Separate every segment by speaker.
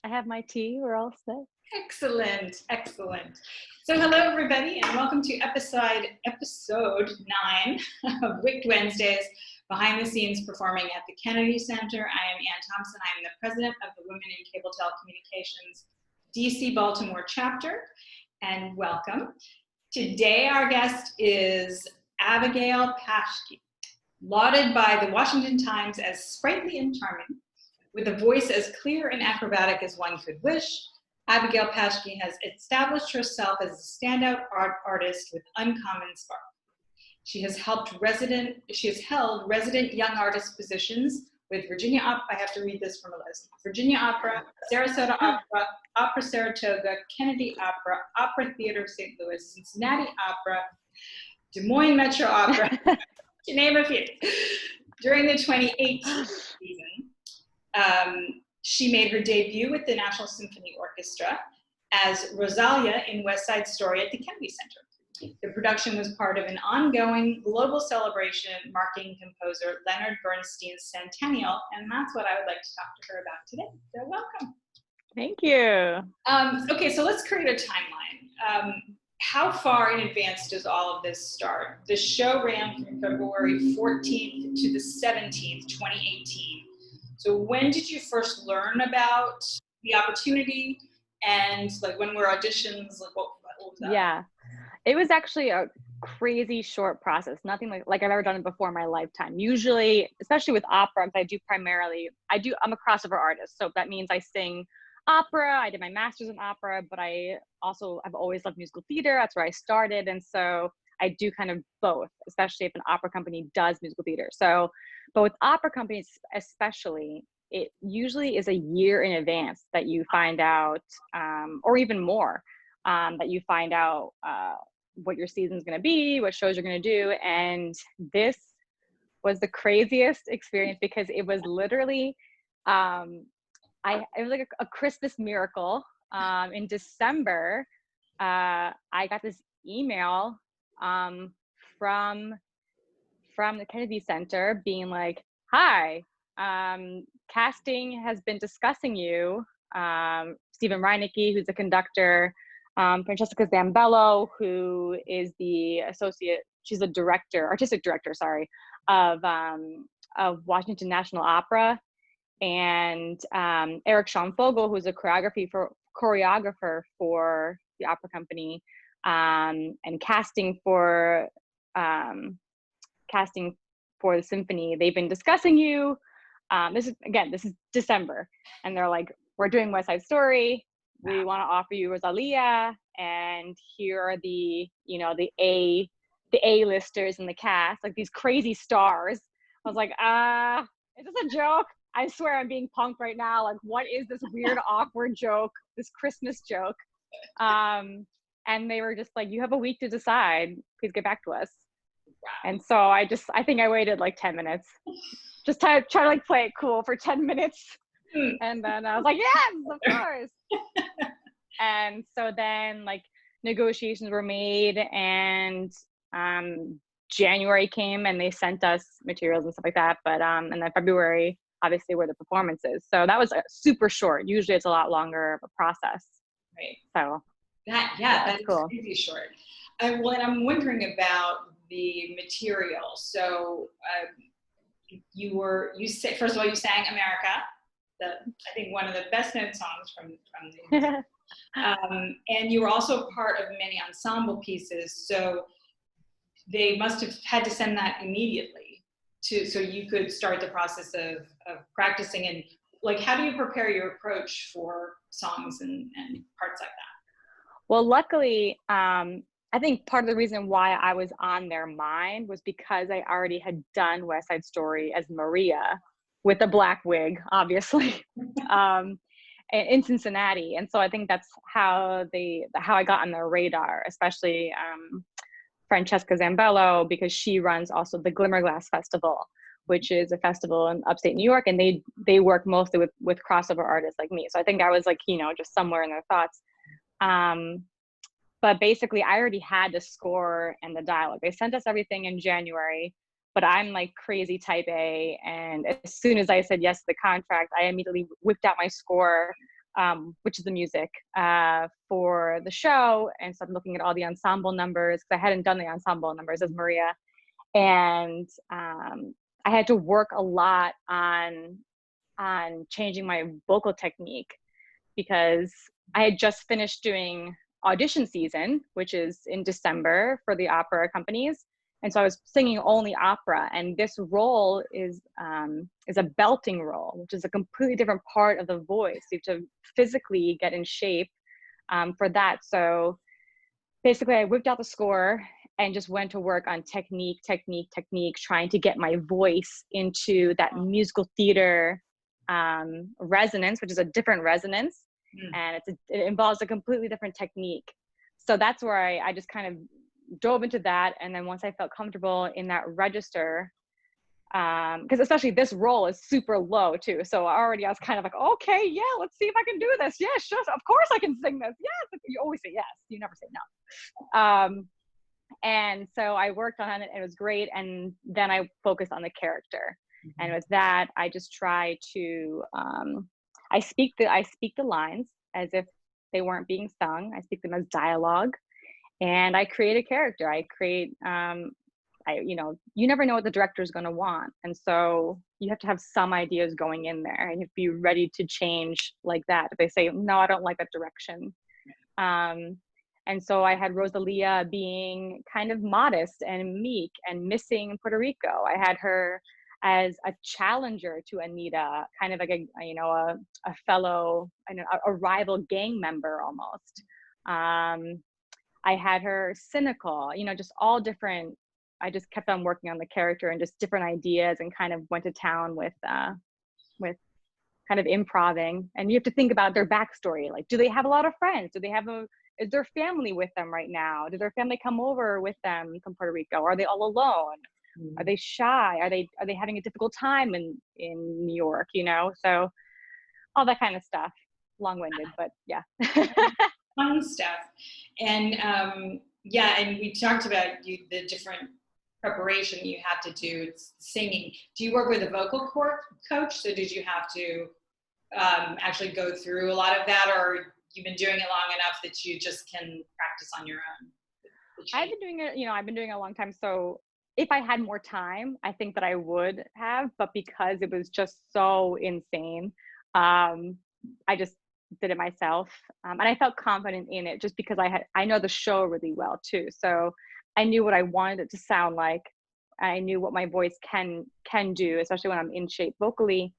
Speaker 1: I have my tea. We're all set.
Speaker 2: Excellent, excellent. So hello, everybody, and welcome to episode 9 of WICT Wednesdays, behind the scenes performing at the Kennedy Center. I am Ann Thompson. I am the president of the Women in Cable Telecommunications DC Baltimore Chapter, and welcome. Today, our guest is Abigail Paschke, lauded by the Washington Times as sprightly and charming, with a voice as clear and acrobatic as one could wish. Abigail Paschke has established herself as a standout artist with uncommon spark. She has held resident young artist positions with Virginia Opera. I have to read this from a list. Virginia Opera, Sarasota Opera, Opera Saratoga, Kennedy Opera, Opera Theater of St. Louis, Cincinnati Opera, Des Moines Metro Opera, to name a few. During the 2018 season, she made her debut with the National Symphony Orchestra as Rosalia in West Side Story at the Kennedy Center. The production was part of an ongoing global celebration marking composer Leonard Bernstein's centennial, and that's what I would like to talk to her about today. So welcome.
Speaker 1: Thank you.
Speaker 2: Okay, so let's create a timeline. How far in advance does all of this start? The show ran from February 14th to the 17th, 2018. So when did you first learn about the opportunity, and like when were auditions? Like what was that?
Speaker 1: Yeah, it was actually a crazy short process. Nothing like I've ever done it before in my lifetime. Usually, especially with opera, because I'm a crossover artist. So that means I sing opera. I did my master's in opera, but I've always loved musical theater. That's where I started. And so I do kind of both, especially if an opera company does musical theater. So, but with opera companies especially, it usually is a year in advance that you find out, or even more, that you find out what your season's going to be, what shows you're going to do. And this was the craziest experience because it was literally, it was like a Christmas miracle. In December, I got this email from the Kennedy Center being like, hi, casting has been discussing you. Stephen Reinecke, who's the conductor, Francesca Zambello, who is the she's a artistic director, of Washington National Opera, and Eric Schoenvogel, who's a choreographer for the opera company, and casting for the symphony. They've been discussing you. This is December, and they're like, we're doing West Side Story. We want to offer you Rosalia, and here are the A-listers in the cast, like these crazy stars. I was like, is this a joke? I swear I'm being punked right now. Like, what is this weird, awkward joke, this Christmas joke? And they were just like, you have a week to decide. Please get back to us. And so I think I waited like 10 minutes. Just try to like play it cool for 10 minutes. And then I was like, yes, of course. And so then like negotiations were made, and January came and they sent us materials and stuff like that. But and then February, obviously, were the performances. So that was super short. Usually it's a lot longer of a process.
Speaker 2: Right.
Speaker 1: So
Speaker 2: that's
Speaker 1: cool.
Speaker 2: Crazy short. I'm wondering about the material. So you say, first of all, you sang America, I think one of the best known songs from the and you were also part of many ensemble pieces. So they must have had to send that immediately so you could start the process of practicing. And like, how do you prepare your approach for songs and parts like that?
Speaker 1: Well, luckily, I think part of the reason why I was on their mind was because I already had done West Side Story as Maria with a black wig, obviously, in Cincinnati. And so I think that's how I got on their radar, especially Francesca Zambello, because she runs also the Glimmerglass Festival, which is a festival in upstate New York, and they work mostly with crossover artists like me. So I think I was like, just somewhere in their thoughts. But basically, I already had the score and the dialogue. They sent us everything in January, but I'm like crazy type A. And as soon as I said yes to the contract, I immediately whipped out my score, which is the music for the show, and started looking at all the ensemble numbers because I hadn't done the ensemble numbers as Maria. And I had to work a lot on changing my vocal technique because I had just finished doing audition season, which is in December for the opera companies. And so I was singing only opera, and this role is a belting role, which is a completely different part of the voice. You have to physically get in shape for that. So basically I whipped out the score and just went to work on technique, trying to get my voice into that musical theater resonance, which is a different resonance. And it involves a completely different technique. So that's where I just kind of dove into that. And then once I felt comfortable in that register, because especially this role is super low too. So already I was kind of like, okay, yeah, let's see if I can do this. Yeah, sure. Of course I can sing this. Yes. You always say yes. You never say no. And so I worked on it. It was great. And then I focused on the character. And with that, I just try to, I speak the lines as if they weren't being sung. I speak them as dialogue, and I create a character. I create, you never know what the director is going to want. And so you have to have some ideas going in there, and you have to be ready to change like that. If they say, no, I don't like that direction. And so I had Rosalia being kind of modest and meek and missing Puerto Rico. I had her as a challenger to Anita, kind of like a fellow, a rival gang member almost. I had her cynical, just all different. I just kept on working on the character and just different ideas, and kind of went to town with kind of improving. And you have to think about their backstory. Like, do they have a lot of friends? Is their family with them right now? Did their family come over with them from Puerto Rico? Are they all alone? Are they shy? Are they having a difficult time in New York? So all that kind of stuff. Long-winded, but yeah.
Speaker 2: Fun stuff. And and we talked about the different preparation you have to do. It's singing. Do you work with a vocal coach? So did you have to actually go through a lot of that, or you've been doing it long enough that you just can practice on your own?
Speaker 1: I've been doing it a long time. So if I had more time, I think that I would have, but because it was just so insane, I just did it myself. And I felt confident in it just because I know the show really well too. So I knew what I wanted it to sound like. I knew what my voice can do, especially when I'm in shape vocally.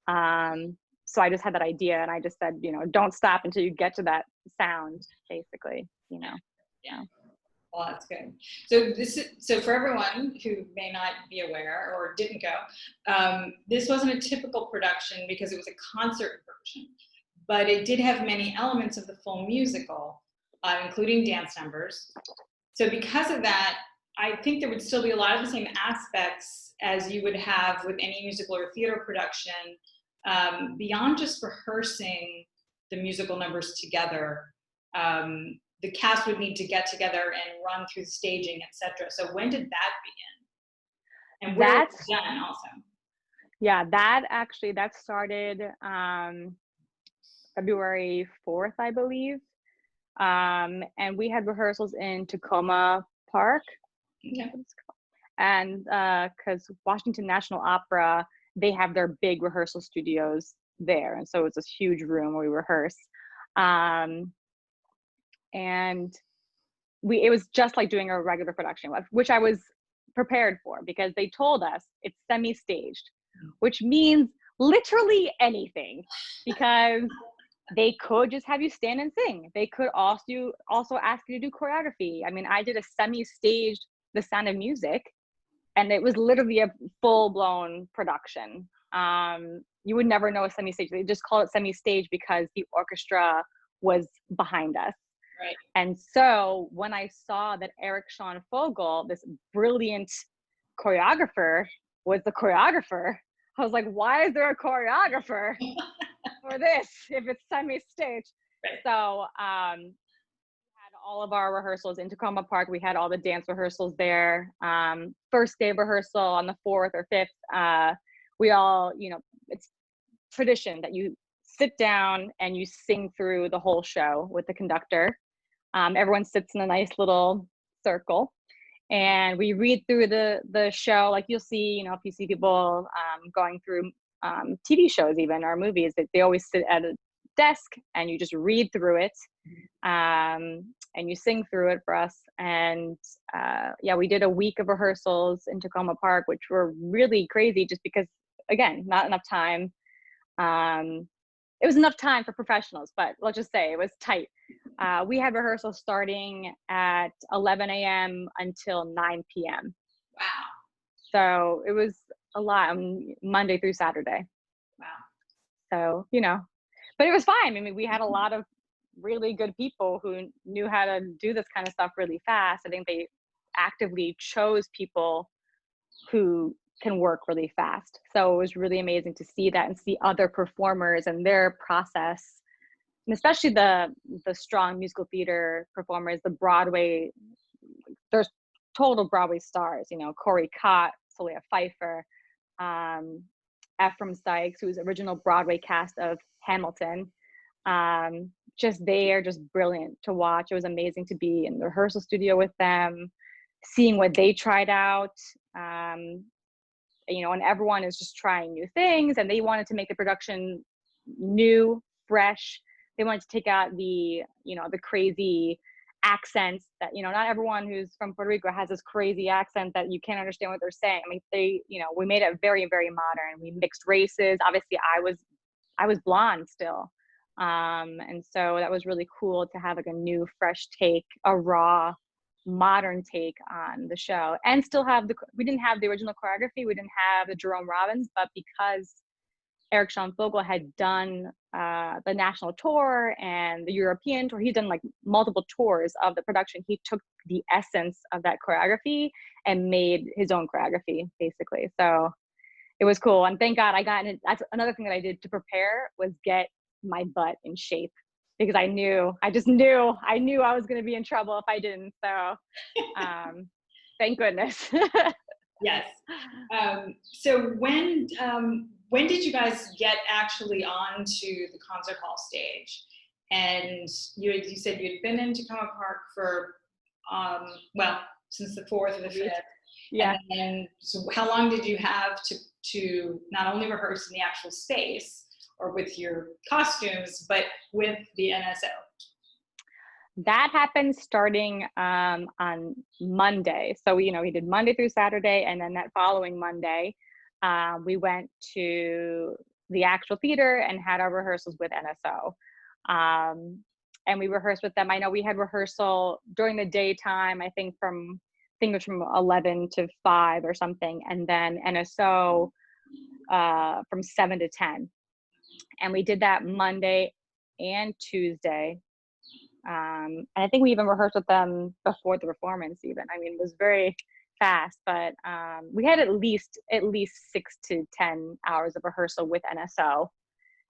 Speaker 1: So I just had that idea, and I just said, don't stop until you get to that sound, basically,
Speaker 2: Yeah. Well, that's good. So for everyone who may not be aware or didn't go, this wasn't a typical production because it was a concert version, but it did have many elements of the full musical, including dance numbers. So because of that, I think there would still be a lot of the same aspects as you would have with any musical or theater production, beyond just rehearsing the musical numbers together. The cast would need to get together and run through the staging, etc. So when did that begin? And where was it done also?
Speaker 1: Yeah, that started February 4th, I believe. And we had rehearsals in Tacoma Park.
Speaker 2: Okay.
Speaker 1: And because Washington National Opera, they have their big rehearsal studios there. And so it's this huge room where we rehearse. And it was just like doing a regular production, which I was prepared for because they told us it's semi-staged, which means literally anything, because they could just have you stand and sing. They could also ask you to do choreography. I mean, I did a semi-staged The Sound of Music, and it was literally a full-blown production. You would never know a semi-stage. They just call it semi-stage because the orchestra was behind us.
Speaker 2: Right.
Speaker 1: And so when I saw that Eric Sean Fogel, this brilliant choreographer, was the choreographer, I was like, why is there a choreographer for this if it's semi-stage?
Speaker 2: Right.
Speaker 1: So we had all of our rehearsals in Tacoma Park. We had all the dance rehearsals there. First day of rehearsal on the 4th or 5th, we all, it's tradition that you sit down and you sing through the whole show with the conductor. Everyone sits in a nice little circle, and we read through the show. Like you'll see, if you see people going through TV shows even, or movies, that they always sit at a desk and you just read through it, and you sing through it for us. And we did a week of rehearsals in Tacoma Park, which were really crazy just because, again, not enough time. It was enough time for professionals, but let's just say it was tight. We had rehearsals starting at 11 a.m. until 9 p.m.
Speaker 2: Wow.
Speaker 1: So it was a lot, Monday through Saturday.
Speaker 2: Wow.
Speaker 1: So, but it was fine. I mean, we had a lot of really good people who knew how to do this kind of stuff really fast. I think they actively chose people who can work really fast. So it was really amazing to see that and see other performers and their process, and especially the strong musical theater performers, the Broadway, there's total Broadway stars, Corey Cott, Solia Pfeiffer, Ephraim Sykes, who's original Broadway cast of Hamilton. They are just brilliant to watch. It was amazing to be in the rehearsal studio with them, seeing what they tried out. And everyone is just trying new things, and they wanted to make the production new, fresh. They wanted to take out the crazy accents that, not everyone who's from Puerto Rico has this crazy accent that you can't understand what they're saying. I mean, we made it very, very modern. We mixed races. Obviously, I was blonde still. And so that was really cool to have like a new, fresh take, a raw, modern take on the show, and still have we didn't have the original choreography. We didn't have the Jerome Robbins, but because Eric Sean Fogel had done the national tour and the European tour, he'd done like multiple tours of the production. He took the essence of that choreography and made his own choreography, basically. So it was cool. And thank God that's another thing that I did to prepare, was get my butt in shape, because I knew I was going to be in trouble if I didn't. So thank goodness.
Speaker 2: Yes. So when did you guys get actually onto the concert hall stage? And you said you'd been in Tacoma Park for, since the 4th or the 5th.
Speaker 1: Yeah.
Speaker 2: And so how long did you have to not only rehearse in the actual space or with your costumes, but with the NSO?
Speaker 1: That happened starting on Monday. So we did Monday through Saturday, and then that following Monday, we went to the actual theater and had our rehearsals with NSO. And we rehearsed with them. I know we had rehearsal during the daytime, I think it was from 11 to 5 or something, and then NSO from 7 to 10. And we did that Monday and Tuesday. And I think we even rehearsed with them before the performance even. I mean, it was very fast, but we had at least 6 to 10 hours of rehearsal with NSO.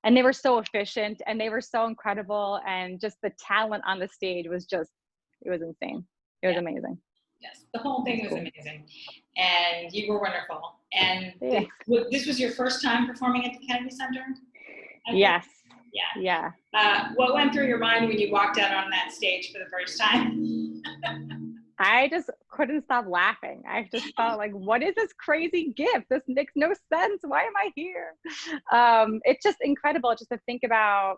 Speaker 1: And they were so efficient and they were so incredible. And just the talent on the stage was it was insane. It was amazing.
Speaker 2: Yes, the whole thing was amazing. And you were wonderful. And
Speaker 1: yes.
Speaker 2: This was your first time performing at the Kennedy Center?
Speaker 1: Yes.
Speaker 2: Yeah. What went through your mind when you walked out on that stage for the first time?
Speaker 1: I just couldn't stop laughing. I just felt like, what is this crazy gift? This makes no sense. Why am I here? It's just incredible just to think about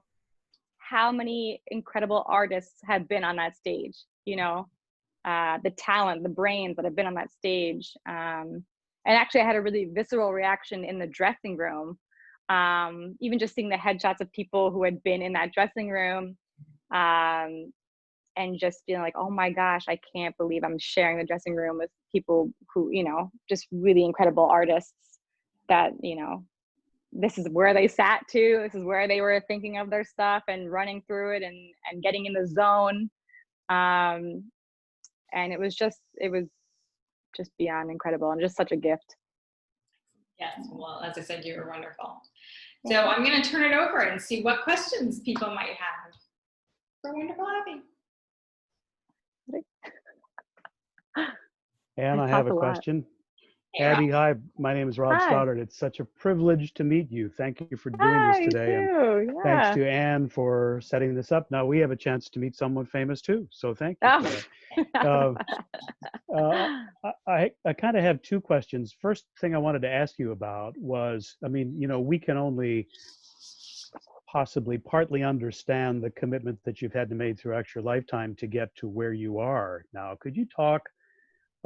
Speaker 1: how many incredible artists have been on that stage, the talent, the brains that have been on that stage. And actually I had a really visceral reaction in the dressing room. Even just seeing the headshots of people who had been in that dressing room, and just feeling like, oh my gosh, I can't believe I'm sharing the dressing room with people who, just really incredible artists that, this is where they sat too. This is where they were thinking of their stuff and running through it and getting in the zone. And it was just beyond incredible and just such a gift.
Speaker 2: Yes, well, as I said, you were wonderful. So I'm going to turn it over and see what questions people might have for wonderful Abby.
Speaker 3: And I have a question.
Speaker 2: Hey, Rob.
Speaker 3: Abby, hi. My name is Rob
Speaker 1: Hi.
Speaker 3: Stoddard. It's such a privilege to meet you. Thank you for doing this
Speaker 1: Hi, you
Speaker 3: today. And
Speaker 1: too.
Speaker 3: thanks
Speaker 1: Yeah.
Speaker 3: to Anne for setting this up. Now we have a chance to meet someone famous too. So thank you for
Speaker 1: Oh.
Speaker 3: that. Uh, I kind of have two questions. First thing I wanted to ask you about was, I mean, we can only possibly partly understand the commitment that you've had to make throughout your lifetime to get to where you are now. Could you talk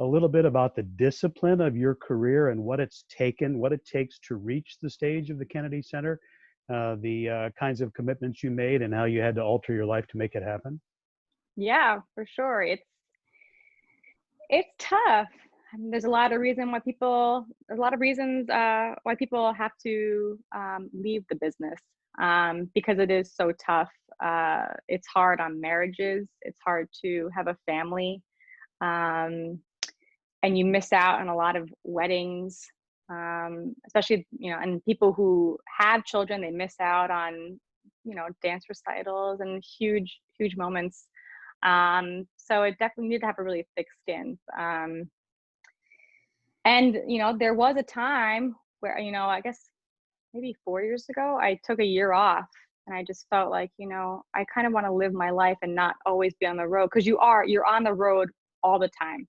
Speaker 3: a little bit about the discipline of your career and what it's taken, what it takes to reach the stage of the Kennedy Center, the kinds of commitments you made and how you had to alter your life to make it happen?
Speaker 1: Yeah, for sure. It's tough. I mean, there's a lot of reasons why people have to leave the business because it is so tough. It's hard on marriages. It's hard to have a family. And you miss out on a lot of weddings, especially, and people who have children, they miss out on, dance recitals and huge, huge moments. So it definitely needed to have a really thick skin. And, there was a time where, I guess maybe 4 years ago, I took a year off and I just felt like, I kind of want to live my life and not always be on the road, because you're on the road all the time.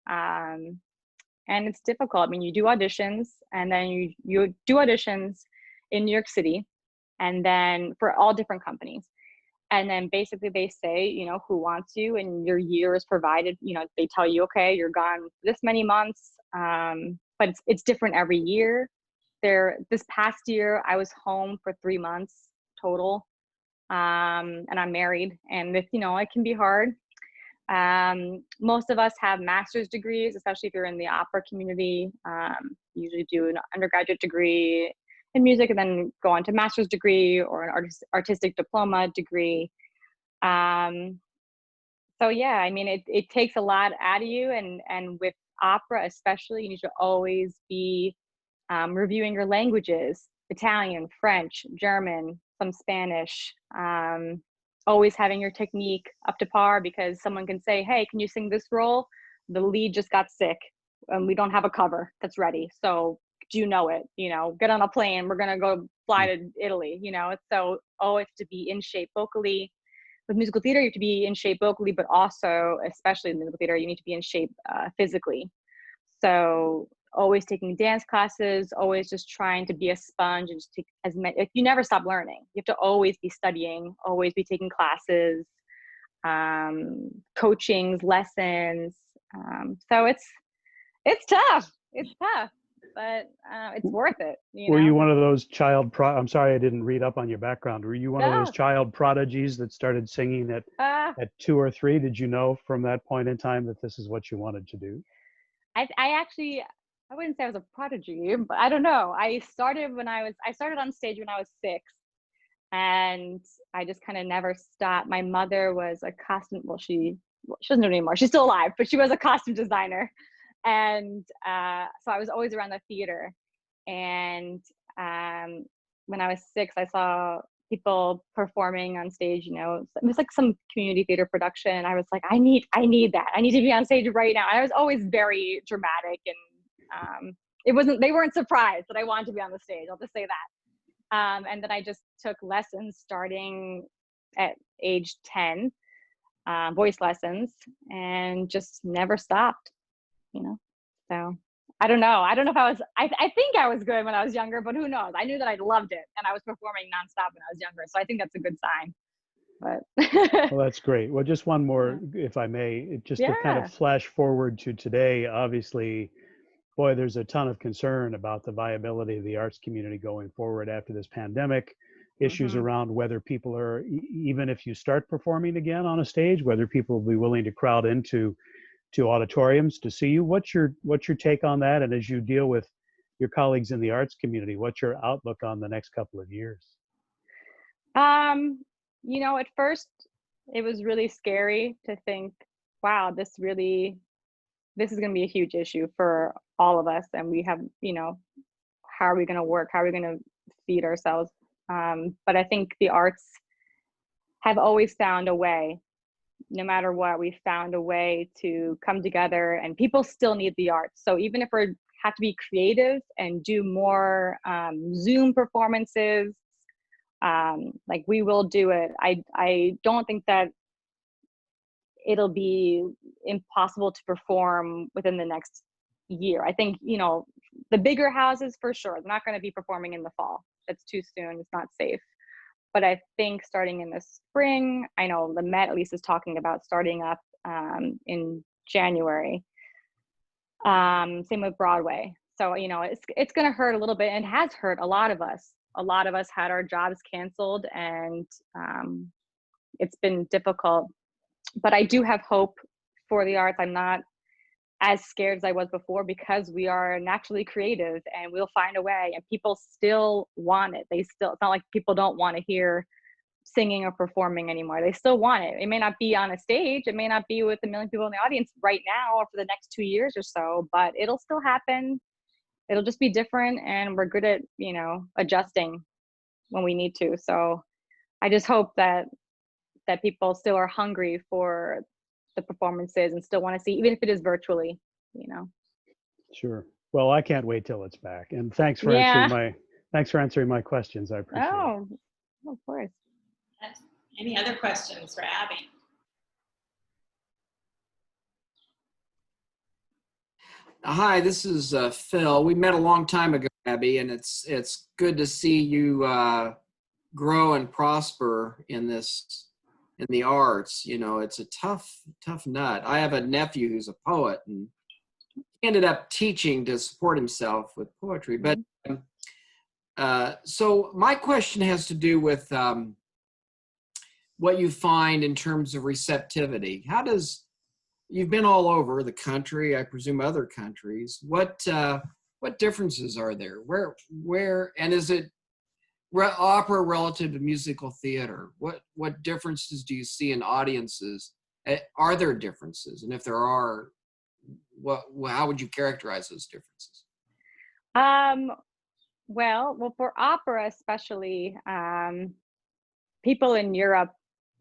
Speaker 1: And it's difficult. I mean, you do auditions, and then you do auditions in New York City, and then for all different companies. And then basically they say, who wants you, and your year is provided. They tell you, okay, you're gone this many months, but it's different every year. This past year, I was home for 3 months total, and I'm married, and it can be hard. Most of us have master's degrees, especially if you're in the opera community. Usually do an undergraduate degree in music and then go on to master's degree or an artistic diploma degree. So yeah, I mean, it takes a lot out of you, and with opera especially, you need to always be reviewing your languages: Italian, French, German, some Spanish. Always having your technique up to par, because someone can say, hey, can you sing this role? The lead just got sick and we don't have a cover that's ready. So do you know it? Get on a plane. We're going to go fly to Italy. So always to be in shape vocally. With musical theater, you have to be in shape vocally, but also, especially in musical theater, you need to be in shape physically. So always taking dance classes, always just trying to be a sponge and just take as many. Like, you never stop learning. You have to always be studying, always be taking classes, coachings, lessons. So it's tough. It's tough, but it's worth it.
Speaker 3: Were you one of those I'm sorry, I didn't read up on your background. Were you one of those
Speaker 1: No.
Speaker 3: child prodigies that started singing at 2 or 3? Did you know from that point in time that this is what you wanted to do?
Speaker 1: I actually, I wouldn't say I was a prodigy, but I don't know. I started on stage when I was 6, and I just kind of never stopped. My mother was a she doesn't do it anymore. She's still alive, but she was a costume designer. And so I was always around the theater. And when I was 6, I saw people performing on stage. It was like some community theater production. I was like, I need that. I need to be on stage right now. I was always very dramatic, and they weren't surprised that I wanted to be on the stage. I'll just say that. And then I just took lessons starting at age 10, voice lessons, and just never stopped. So I don't know. I don't know if I think I was good when I was younger, but who knows? I knew that I loved it, and I was performing nonstop when I was younger. So I think that's a good sign. But
Speaker 3: Well, that's great. Well, just one more, if I may, just to kind
Speaker 1: yeah.
Speaker 3: of flash forward to today. Obviously, boy, there's a ton of concern about the viability of the arts community going forward after this pandemic. Issues around whether people are, even if you start performing again on a stage, whether people will be willing to crowd into auditoriums to see you. What's your take on that? And as you deal with your colleagues in the arts community, what's your outlook on the next couple of years?
Speaker 1: At first it was really scary to think, wow, this is going to be a huge issue for all of us. And we have, how are we going to work? How are we going to feed ourselves? But I think the arts have always found a way. No matter what, we found a way to come together, and people still need the arts. So even if we're have to be creative and do more Zoom performances. Like we will do it. I don't think that it'll be impossible to perform within the next year. I think, you know, the bigger houses for sure, they're not going to be performing in the fall. It's too soon. It's not safe. But I think starting in the spring, I know the Met at least is talking about starting up in January. Same with Broadway. So, you know, it's going to hurt a little bit, and has hurt a lot of us. A lot of us had our jobs canceled, and it's been difficult. But I do have hope for the arts. I'm not as scared as I was before, because we are naturally creative and we'll find a way, and people still want it. It's not like people don't want to hear singing or performing anymore. They still want it. It may not be on a stage. It may not be with 1 million people in the audience right now or for the next 2 years or so, but it'll still happen. It'll just be different, and we're good at, you know, adjusting when we need to. So I just hope that people still are hungry for the performances and still want to see, even if it is virtually, you know.
Speaker 3: Sure. Well, I can't wait till it's back. And thanks for answering my questions. I appreciate it.
Speaker 1: Oh, of course.
Speaker 2: Yes. Any other questions for Abby?
Speaker 4: Hi, this is Phil. We met a long time ago, Abby, and it's good to see you grow and prosper in the arts. You know, it's a tough nut. I have a nephew who's a poet, and he ended up teaching to support himself with poetry. But so my question has to do with what you find in terms of receptivity. You've been all over the country, I presume other countries. What differences are there? Where and is it opera relative to musical theater? What differences do you see in audiences? Are there differences? And if there are, how would you characterize those differences?
Speaker 1: Well, for opera especially, people in Europe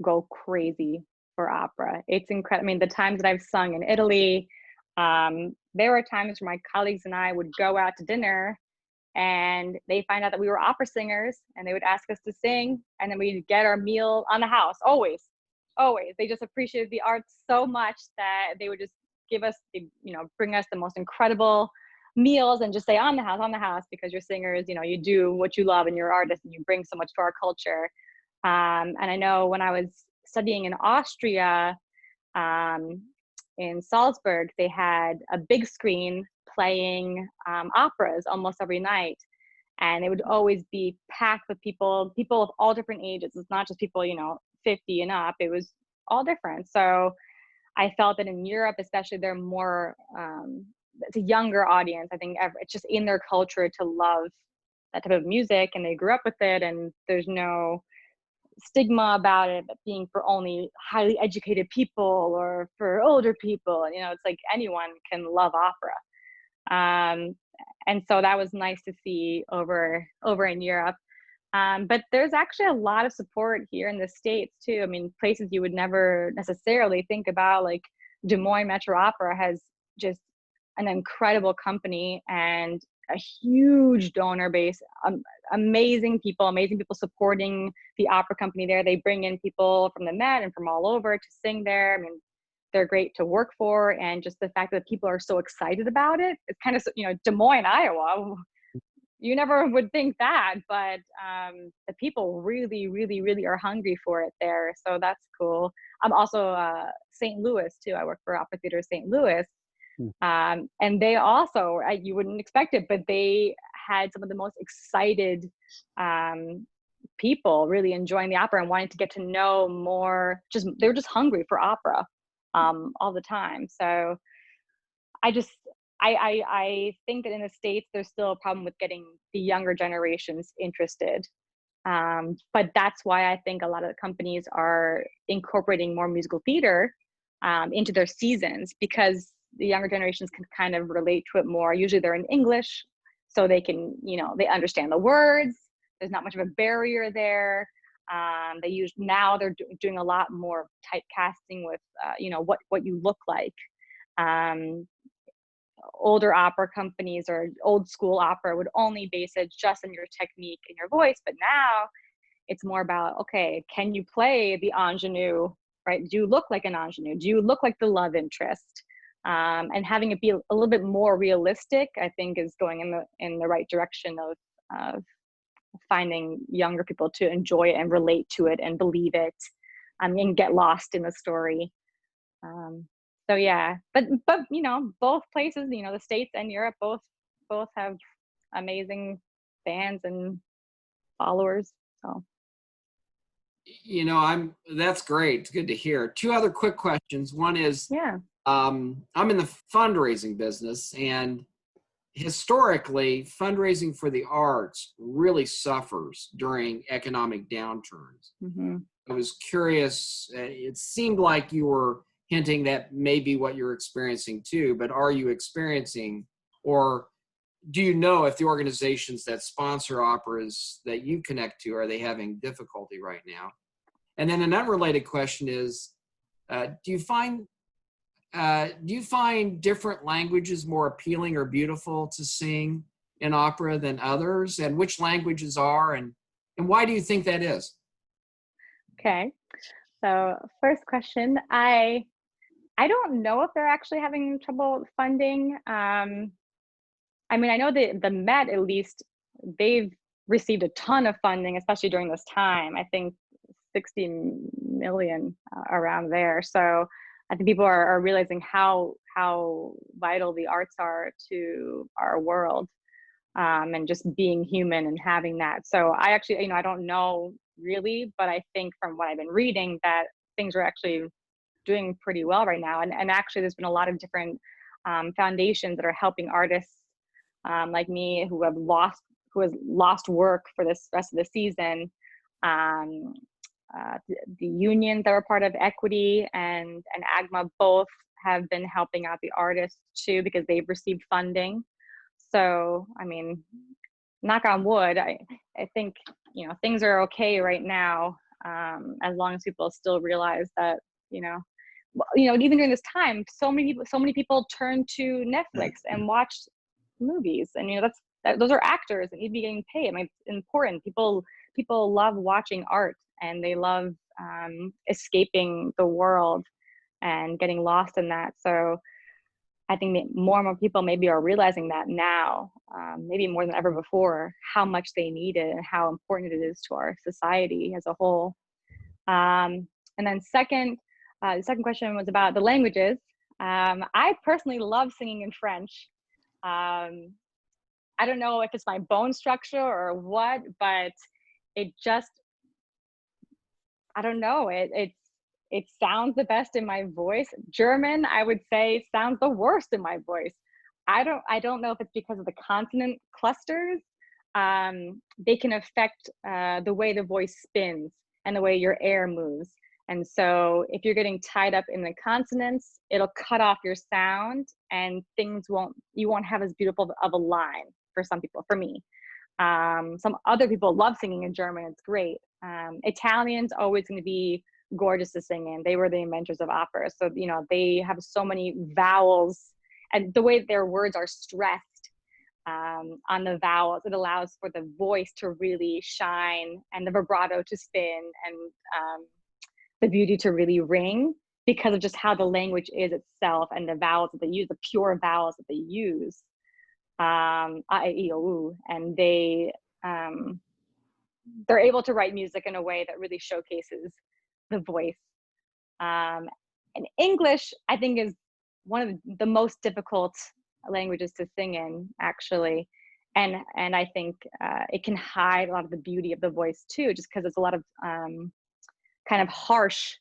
Speaker 1: go crazy for opera. It's incredible. I mean, the times that I've sung in Italy, there were times where my colleagues and I would go out to dinner, and they find out that we were opera singers, and they would ask us to sing, and then we'd get our meal on the house. Always. They just appreciated the arts so much that they would just give us, bring us the most incredible meals and just say on the house, because you're singers, you know, you do what you love and you're artists and you bring so much to our culture. And I know when I was studying in Austria, in Salzburg, they had a big screen playing operas almost every night, and it would always be packed with people of all different ages. It's not just people, 50 and up. It was all different. So I felt that in Europe, especially, they're more, it's a younger audience. I think it's just in their culture to love that type of music, and they grew up with it, and there's no stigma about it being for only highly educated people or for older people. It's like anyone can love opera. And so that was nice to see over in Europe. But there's actually a lot of support here in the States too. I mean, places you would never necessarily think about, like Des Moines Metro Opera has just an incredible company and a huge donor base, amazing people supporting the opera company there. They bring in people from the Met and from all over to sing there. I mean, they're great to work for, and just the fact that people are so excited about it. It's kind of, Des Moines, Iowa. You never would think that, but the people really, really, really are hungry for it there. So that's cool. I'm also St. Louis too. I work for Opera Theater St. Louis. And they also, you wouldn't expect it, but they had some of the most excited people really enjoying the opera and wanting to get to know more. They were just hungry for opera all the time. So I think that in the States, there's still a problem with getting the younger generations interested. But that's why I think a lot of the companies are incorporating more musical theater into their seasons, because the younger generations can kind of relate to it more. Usually they're in English, so they can, they understand the words. There's not much of a barrier there. Now they're doing a lot more typecasting with, what you look like. older opera companies or old school opera would only base it just on your technique and your voice. But now it's more about, okay, can you play the ingenue, right? Do you look like an ingenue? Do you look like the love interest? And having it be a little bit more realistic, I think, is going in the right direction of finding younger people to enjoy it and relate to it and believe it, and get lost in the story. So yeah, but you know, both places, you know, the States and Europe both have amazing fans and followers. So,
Speaker 4: You know, that's great. It's good to hear. Two other quick questions. One is,
Speaker 1: yeah.
Speaker 4: I'm in the fundraising business, and historically, fundraising for the arts really suffers during economic downturns.
Speaker 1: Mm-hmm.
Speaker 4: I was curious, it seemed like you were hinting that may be what you're experiencing too, but are you experiencing, or do you know if the organizations that sponsor operas that you connect to, are they having difficulty right now? And then an unrelated question is, do you find different languages more appealing or beautiful to sing in opera than others? And which languages are, and why do you think that is?
Speaker 1: Okay. So first question, I don't know if they're actually having trouble funding. I mean, I know the Met, at least, they've received a ton of funding, especially during this time. I think 60 million around there. So I think people are realizing how vital the arts are to our world, and just being human and having that. So I actually, you know, I don't know really, but I think from what I've been reading that things are actually doing pretty well right now. And actually there's been a lot of different foundations that are helping artists like me who has lost work for this rest of the season. The unions that were part of Equity and AGMA both have been helping out the artists too, because they've received funding. So, I mean, knock on wood, I think, you know, things are okay right now, as long as people still realize that, you know, even during this time, so many people turn to Netflix and watch movies, and you know, those are actors and need to be getting paid. I mean, it's important. People love watching art, and they love escaping the world and getting lost in that. So I think that more and more people maybe are realizing that now, maybe more than ever before, how much they need it and how important it is to our society as a whole. And then the second question was about the languages. I personally love singing in French. I don't know if it's my bone structure or what, but it just, I don't know, it sounds the best in my voice. German, I would say, sounds the worst in my voice. I don't know if it's because of the consonant clusters. They can affect the way the voice spins and the way your air moves. And so if you're getting tied up in the consonants, it'll cut off your sound, and you won't have as beautiful of a line for some people, for me. Some other people love singing in German, it's great. Italian's always going to be gorgeous to sing in. They were the inventors of opera. So, you know, they have so many vowels, and the way their words are stressed on the vowels, it allows for the voice to really shine and the vibrato to spin and the beauty to really ring, because of just how the language is itself and the vowels that they use, the pure vowels that they use. A, E, I, O, U, and they're able to write music in a way that really showcases the voice. And English, I think, is one of the most difficult languages to sing in, actually. And I think it can hide a lot of the beauty of the voice too, just because it's a lot of kind of harsh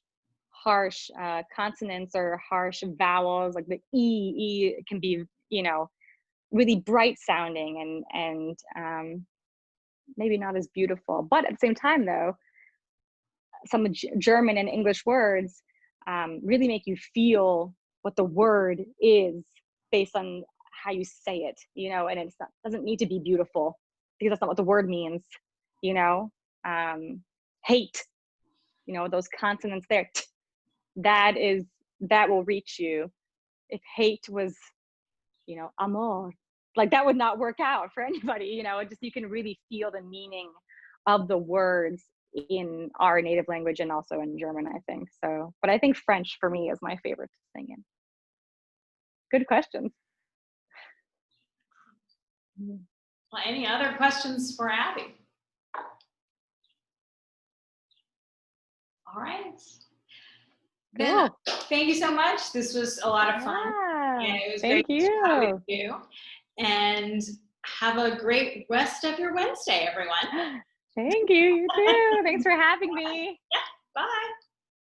Speaker 1: consonants or harsh vowels, like the E can be, you know, really bright sounding and maybe not as beautiful. But at the same time, though, some German and English words really make you feel what the word is based on how you say it, you know, and doesn't need to be beautiful, because that's not what the word means, you know. Hate, you know, those consonants there, that will reach you. If hate was, amor, like that would not work out for anybody, just you can really feel the meaning of the words in our native language and also in German, I think. So, but I think French for me is my favorite to sing in. Good questions.
Speaker 2: Well, any other questions for Abby? All right. Then thank you so much. This was a lot of fun.
Speaker 1: Yeah,
Speaker 2: And it was
Speaker 1: thank
Speaker 2: great to chat
Speaker 1: you.
Speaker 2: with you. And have a great rest of your Wednesday, everyone.
Speaker 1: Thank you. You too. Thanks for having me.
Speaker 2: Yeah, bye.